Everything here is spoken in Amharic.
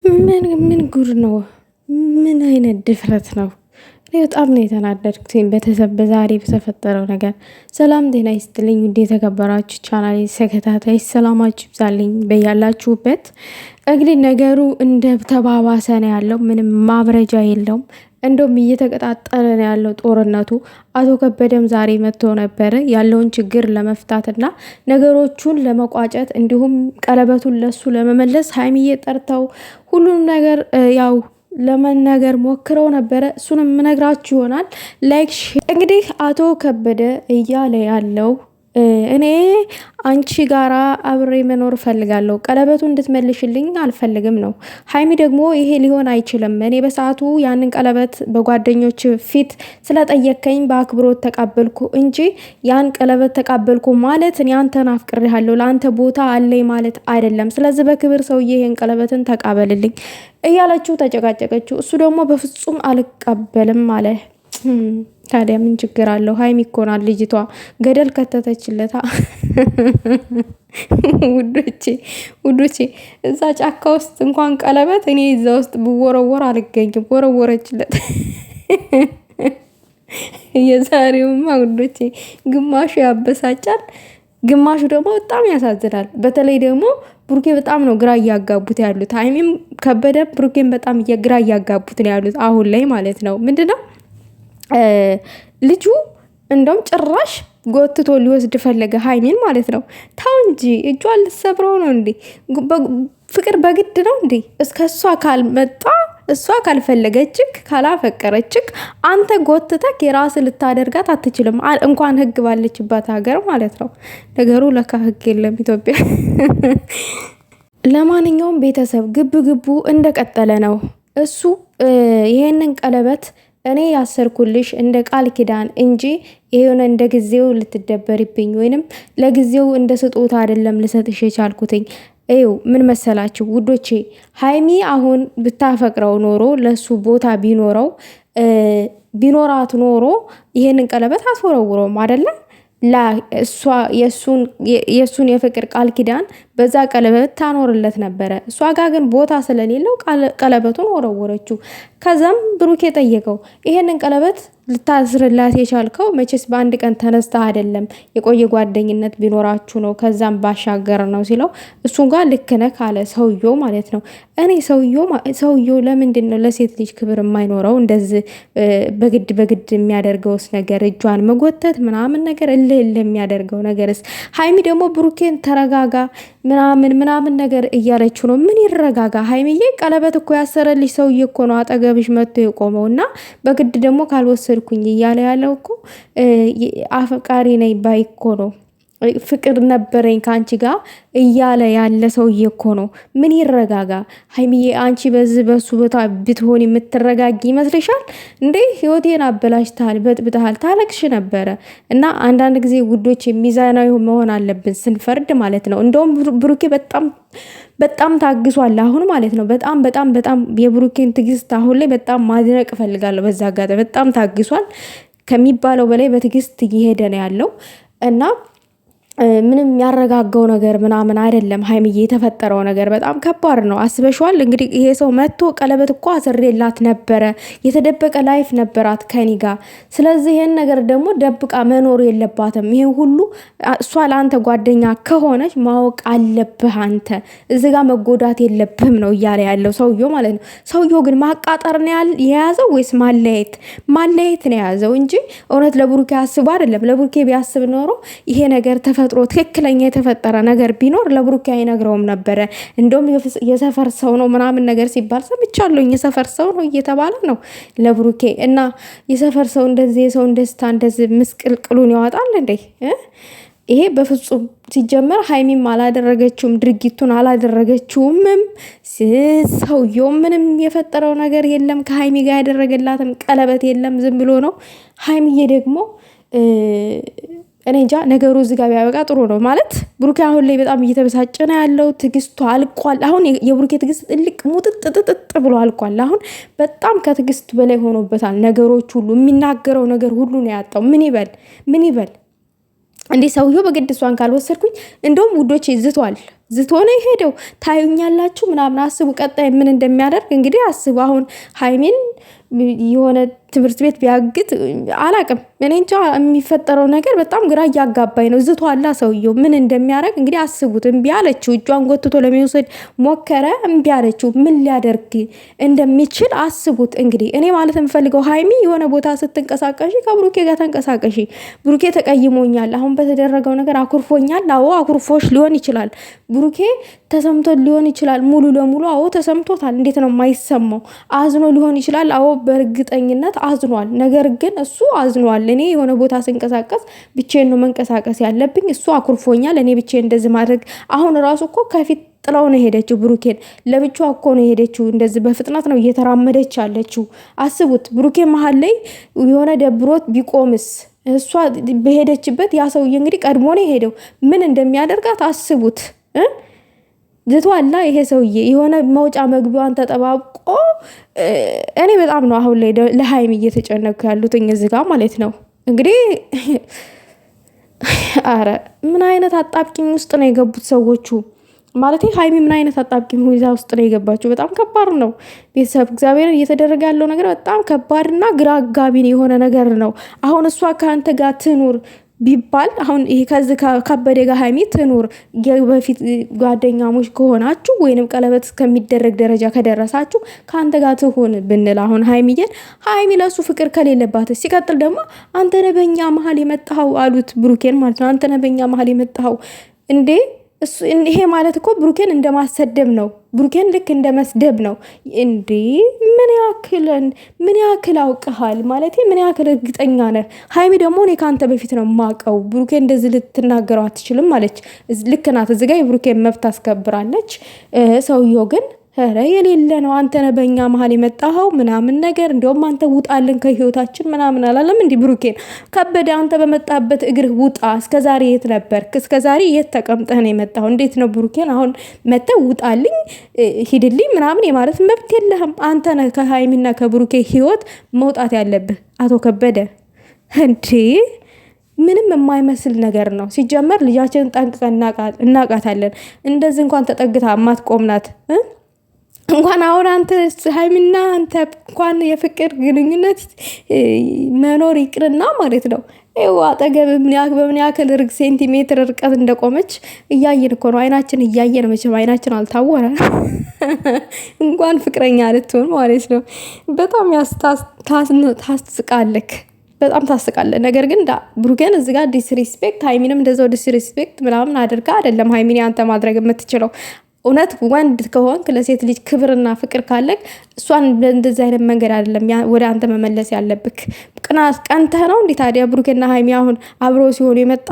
ምን ጉድ ነው? ምን አይነት ድፍረት ነው? እኔ በጣም ነው የተናደድኩትኝ ቤተሰብ በዛሬ በተፈጠረው ነገር። ሰላም ጤና ይስጥልኝ ውድ የተከበራችሁ ቻናሌ ተከታታይ ሰላማችሁ ይብዛልኝ በያላችሁበት። እንግዲህ ነገሩ እንደ ተባባሰ ነው ያለው። ምንም ማብረጃ የለውም። እንደውም እየተቀጣጠለ ነው ያለው ጦርነቱ። አቶ ከበደም ዛሬ መጥቶ ነበረ ያለውን ችግር ለመፍታትና ነገሮቹን ለመቋጨት እንዲሁም ቀለበቱን ለሱ ለመመለስ ሀይሚዬ ጠርተው ሁሉንም ነገር ያው ለመናገር ሞክረው ነበረ። እሱንም ምነግራችሁ ይሆናል። ላይክ እንግዲህ አቶ ከበደ እያለ ያለው እኔ አንቺ ጋራ አብሬ መኖር እፈልጋለሁ፣ ቀለበቱ እንድትመልሽልኝ አልፈልግም ነው። ሀይሚ ደግሞ ይሄ ሊሆን አይችልም፣ እኔ በሰዓቱ ያንን ቀለበት በጓደኞች ፊት ስለጠየከኝ በአክብሮት ተቃበልኩ እንጂ ያን ቀለበት ተቃበልኩ ማለት እኔ አንተን አፍቅሬሃለሁ ለአንተ ቦታ አለኝ ማለት አይደለም። ስለዚህ በክብር ሰውዬ ይሄን ቀለበትን ተቃበልልኝ እያለችው ተጨቃጨቀችው። እሱ ደግሞ በፍጹም አልቀበልም አለ። ታዲያ ምን ችግር አለው? ሀይሚ እኮ ናት ልጅቷ ገደል ከተተችለታ። ውዶቼ እዛ ጫካ ውስጥ እንኳን ቀለበት እኔ እዛ ውስጥ ብወረወር አልገኝም። ወረወረችለት። የዛሬውማ ውዶቼ ግማሹ ያበሳጫል፣ ግማሹ ደግሞ በጣም ያሳዝናል። በተለይ ደግሞ ብሩኬ በጣም ነው ግራ እያጋቡት ያሉት። ሀይሚም ከበደ ብሩኬን በጣም ግራ እያጋቡት ነው ያሉት አሁን ላይ ማለት ነው። ምንድነው ልጁ እንደውም ጭራሽ ጎትቶ ሊወስድ ፈለገ ሀይሚን ማለት ነው። ታው እንጂ እጇ ልትሰብረው ነው እንዴ? ፍቅር በግድ ነው እንዴ? እስከ እሷ ካልመጣ እሷ ካልፈለገችክ ካላፈቀረችክ አንተ ጎትተክ የራስ ልታደርጋት አትችልም። እንኳን ህግ ባለችባት ሀገር ማለት ነው። ነገሩ ለካ ህግ የለም ኢትዮጵያ። ለማንኛውም ቤተሰብ ግቡ እንደቀጠለ ነው። እሱ ይሄንን ቀለበት እኔ ያሰርኩልሽ እንደ ቃል ኪዳን እንጂ የሆነ እንደ ጊዜው ልትደበሪብኝ ወይንም ለጊዜው እንደ ስጦታ አይደለም ልሰጥሽ የቻልኩትኝ። ይው ምን መሰላችሁ ውዶቼ፣ ሀይሚ አሁን ብታፈቅረው ኖሮ ለሱ ቦታ ቢኖራት ኖሮ ይሄንን ቀለበት አትወረውረውም አይደለም። እሷ የእሱን የፍቅር ቃል ኪዳን በዛ ቀለበት ታኖርለት ነበረ። እሷ ጋር ግን ቦታ ስለሌለው ቀለበቱን ወረወረችው። ከዛም ብሩኬ ጠየቀው፣ ይሄንን ቀለበት ልታስርላት የቻልከው መቼስ በአንድ ቀን ተነስታ አይደለም፣ የቆየ ጓደኝነት ቢኖራችሁ ነው፣ ከዛም ባሻገር ነው ሲለው፣ እሱን ጋር ልክ ነህ ካለ ሰውየው ማለት ነው። እኔ ሰውየው ለምንድን ነው ለሴት ልጅ ክብር የማይኖረው? እንደዚህ በግድ የሚያደርገውስ ነገር እጇን መጎተት ምናምን ነገር እልህ የሚያደርገው ነገርስ። ሀይሚ ደግሞ ብሩኬን ተረጋጋ ምናምን ነገር እያለችው ነው። ምን ይረጋጋ ሀይሚዬ? ቀለበት እኮ ያሰረልሽ ሰውዬ እኮ ነው አጠገብሽ መጥቶ የቆመው እና በግድ ደግሞ ካልወሰድኩኝ እያለ ያለው እኮ አፈቃሪ ነኝ ባይ እኮ ነው። ፍቅር ነበረኝ ከአንቺ ጋር እያለ ያለ ሰውዬ እኮ ነው። ምን ይረጋጋ ሀይሚዬ? አንቺ በሱ ቦታ ብትሆን የምትረጋጊ ይመስልሻል እንዴ? ህይወቴን አበላሽተሃል፣ በጥብጠሃል፣ ታለቅሽ ነበረ። እና አንዳንድ ጊዜ ውዶች ሚዛናዊ መሆን አለብን ስንፈርድ ማለት ነው። እንደውም ብሩኬ በጣም ታግሷል አሁን ማለት ነው። በጣም የብሩኬን ትግስት አሁን ላይ በጣም ማድነቅ እፈልጋለሁ። በዛ አጋጣሚ በጣም ታግሷል ከሚባለው በላይ በትግስት እየሄደ ነው ያለው እና ምንም ያረጋጋው ነገር ምናምን አይደለም። ሀይሚዬ የተፈጠረው ነገር በጣም ከባድ ነው። አስበሽዋል እንግዲህ ይሄ ሰው መጥቶ ቀለበት እኮ አስሬላት ነበረ፣ የተደበቀ ላይፍ ነበራት ከኒ ጋር። ስለዚህ ይሄን ነገር ደግሞ ደብቃ መኖር የለባትም። ይሄ ሁሉ እሷ ለአንተ ጓደኛ ከሆነች ማወቅ አለብህ አንተ፣ እዚ ጋር መጎዳት የለብህም ነው እያለ ያለው ሰውየው ማለት ነው። ሰውየው ግን ማቃጠር ነው የያዘው ወይስ ማለየት ነው የያዘው እንጂ እውነት ለብሩኬ አስቡ አይደለም። ለብሩኬ ቢያስብ ኖሮ ይሄ ነገር ተፈጥሮ ትክክለኛ የተፈጠረ ነገር ቢኖር ለብሩኬ አይነግረውም ነበረ። እንደውም የሰፈር ሰው ነው ምናምን ነገር ሲባል ሰምቻለሁ። የሰፈር ሰው ነው እየተባለ ነው ለብሩኬ። እና የሰፈር ሰው እንደዚህ የሰው ደስታ እንደዚህ ምስቅልቅሉን ያወጣል እንዴ? ይሄ በፍጹም ሲጀመር ሀይሚም አላደረገችውም፣ ድርጊቱን አላደረገችውምም። ሰውየው ምንም የፈጠረው ነገር የለም፣ ከሀይሚ ጋር ያደረገላትም ቀለበት የለም፣ ዝም ብሎ ነው። ሀይሚዬ ደግሞ እኔ እንጃ ነገሩ እዚህ ጋር ቢያበቃ ጥሩ ነው ማለት። ብሩኬ አሁን ላይ በጣም እየተበሳጨ ነው ያለው። ትግስቱ አልቋል። አሁን የብሩኬ ትግስት ጥልቅ ሙጥጥጥጥ ብሎ አልቋል። አሁን በጣም ከትግስቱ በላይ ሆኖበታል። ነገሮች ሁሉ የሚናገረው ነገር ሁሉ ነው ያጣው። ምን ይበል እንዴ? ሰውየው በግድ እሷን ካልወሰድኩኝ እንደውም ውዶች ይዝቷል። ዝቶ ነው የሄደው። ታዩኛላችሁ ምናምን አስቡ። ቀጣይ ምን እንደሚያደርግ እንግዲህ አስቡ። አሁን ሀይሚን የሆነ ትምህርት ቤት ቢያግት አላቅም። እኔ እንጃ የሚፈጠረው ነገር በጣም ግራ እያጋባኝ ነው። ዝቷላ ሰውየው ምን እንደሚያደርግ እንግዲህ አስቡት። እምቢ አለችው። እጇን ጎትቶ ለመውሰድ ሞከረ፣ እምቢ አለችው። ምን ሊያደርግ እንደሚችል አስቡት። እንግዲህ እኔ ማለት የምፈልገው ሀይሚ የሆነ ቦታ ስትንቀሳቀሺ ከብሩኬ ጋር ተንቀሳቀሺ። ብሩኬ ተቀይሞኛል፣ አሁን በተደረገው ነገር አኩርፎኛል። አዎ አኩርፎሽ ሊሆን ይችላል። ብሩኬ ተሰምቶት ሊሆን ይችላል። ሙሉ ለሙሉ አዎ ተሰምቶታል። እንዴት ነው የማይሰማው? አዝኖ ሊሆን ይችላል። አዎ በእርግጠኝነት አዝኗል። ነገር ግን እሱ አዝኗል። እኔ የሆነ ቦታ ስንቀሳቀስ ብቻዬን ነው መንቀሳቀስ ያለብኝ፣ እሱ አኩርፎኛል፣ እኔ ብቻዬን እንደዚህ ማድረግ። አሁን ራሱ እኮ ከፊት ጥላው ነው ሄደችው። ብሩኬን ለብቻዋ እኮ ነው ሄደችው። እንደዚህ በፍጥነት ነው እየተራመደች ያለችው። አስቡት። ብሩኬ መሀል ላይ የሆነ ደብሮት ቢቆምስ? እሷ በሄደችበት ያ ሰውዬ እንግዲህ ቀድሞ ነው የሄደው። ምን እንደሚያደርጋት አስቡት። ዝቷላ ይሄ ሰውዬ የሆነ መውጫ መግቢያዋን ተጠባብቆ። እኔ በጣም ነው አሁን ላይ ለሀይሚ እየተጨነኩ ያሉት እዚህ ጋር ማለት ነው። እንግዲህ አረ ምን አይነት አጣብቂኝ ውስጥ ነው የገቡት ሰዎቹ? ማለት ሀይሚ ምን አይነት አጣብቂኝ ሁኔታ ውስጥ ነው የገባቸው? በጣም ከባድ ነው ቤተሰብ። እግዚአብሔር እየተደረገ ያለው ነገር በጣም ከባድና ግራ አጋቢ የሆነ ነገር ነው። አሁን እሷ ከአንተ ጋር ትኑር ቢባል አሁን ይሄ ከዚህ ከበደ ጋር ሀይሚ ትኑር፣ በፊት ጓደኛሞች ከሆናችሁ ወይንም ቀለበት እስከሚደረግ ደረጃ ከደረሳችሁ ከአንተ ጋር ትሆን ብንል አሁን ሀይሚ ለሱ ፍቅር ከሌለባት፣ ሲቀጥል ደግሞ አንተ ነህ በኛ መሀል የመጣኸው አሉት ብሩኬን ማለት ነው። አንተ ነህ በኛ መሀል የመጣኸው እንዴ? ይሄ ማለት እኮ ብሩኬን እንደማሰደብ ነው። ብሩኬን ልክ እንደ መስደብ ነው እንዴ? ምን ያክል አውቀሃል ማለት ምን ያክል እርግጠኛ ነህ? ሀይሚ ደግሞ እኔ ከአንተ በፊት ነው ማቀው፣ ብሩኬን እንደዚህ ልትናገረው አትችልም አለች። ልክ ናት። እዚህ ጋር የብሩኬን መብት አስከብራለች። ሰውየው ግን ኧረ የሌለ ነው። አንተ ነህ በእኛ መሀል የመጣኸው ምናምን ነገር፣ እንዲያውም አንተ ውጣልን ከህይወታችን ምናምን አላለም። እንዲህ ብሩኬን ከበደ አንተ በመጣበት እግርህ ውጣ። እስከዛሬ የት ነበርክ? እስከዛሬ የት ተቀምጠህ ነው የመጣኸው? እንዴት ነው ብሩኬን አሁን መተህ ውጣልኝ ሂድልኝ ምናምን የማለት መብት የለህም። አንተ ነህ ከሀይሚና ከብሩኬ ህይወት መውጣት ያለብህ አቶ ከበደ። እንዴ ምንም የማይመስል ነገር ነው። ሲጀመር ልጃችንን ጠንቅቀን እናቃታለን። እንደዚህ እንኳን ተጠግታ ማትቆምናት እንኳን አሁን አንተ ሀይሚና አንተ እንኳን የፍቅር ግንኙነት መኖር ይቅርና ማለት ነው አጠገብ በምን ያክል ሴንቲሜትር ርቀት እንደቆመች እያየን እኮ ነው። አይናችን እያየን መቼም አይናችን አልታወረ እንኳን ፍቅረኛ ልትሆን ማለት ነው። በጣም ታስቃለክ፣ በጣም ታስቃለ። ነገር ግን ብሩኬን እዚህ ጋር ዲስሪስፔክት፣ ሀይሚንም እንደዛው ዲስሪስፔክት ምናምን አድርጋ አይደለም ሀይሚን አንተ ማድረግ የምትችለው። እውነት ወንድ ከሆንክ ለሴት ልጅ ክብርና ፍቅር ካለክ እሷን እንደዚህ አይነት መንገድ አይደለም ወደ አንተ መመለስ ያለብክ። ቀንተህ ነው እንዴ ታዲያ ብሩኬና ሀይሚ አሁን አብሮ ሲሆኑ የመጣ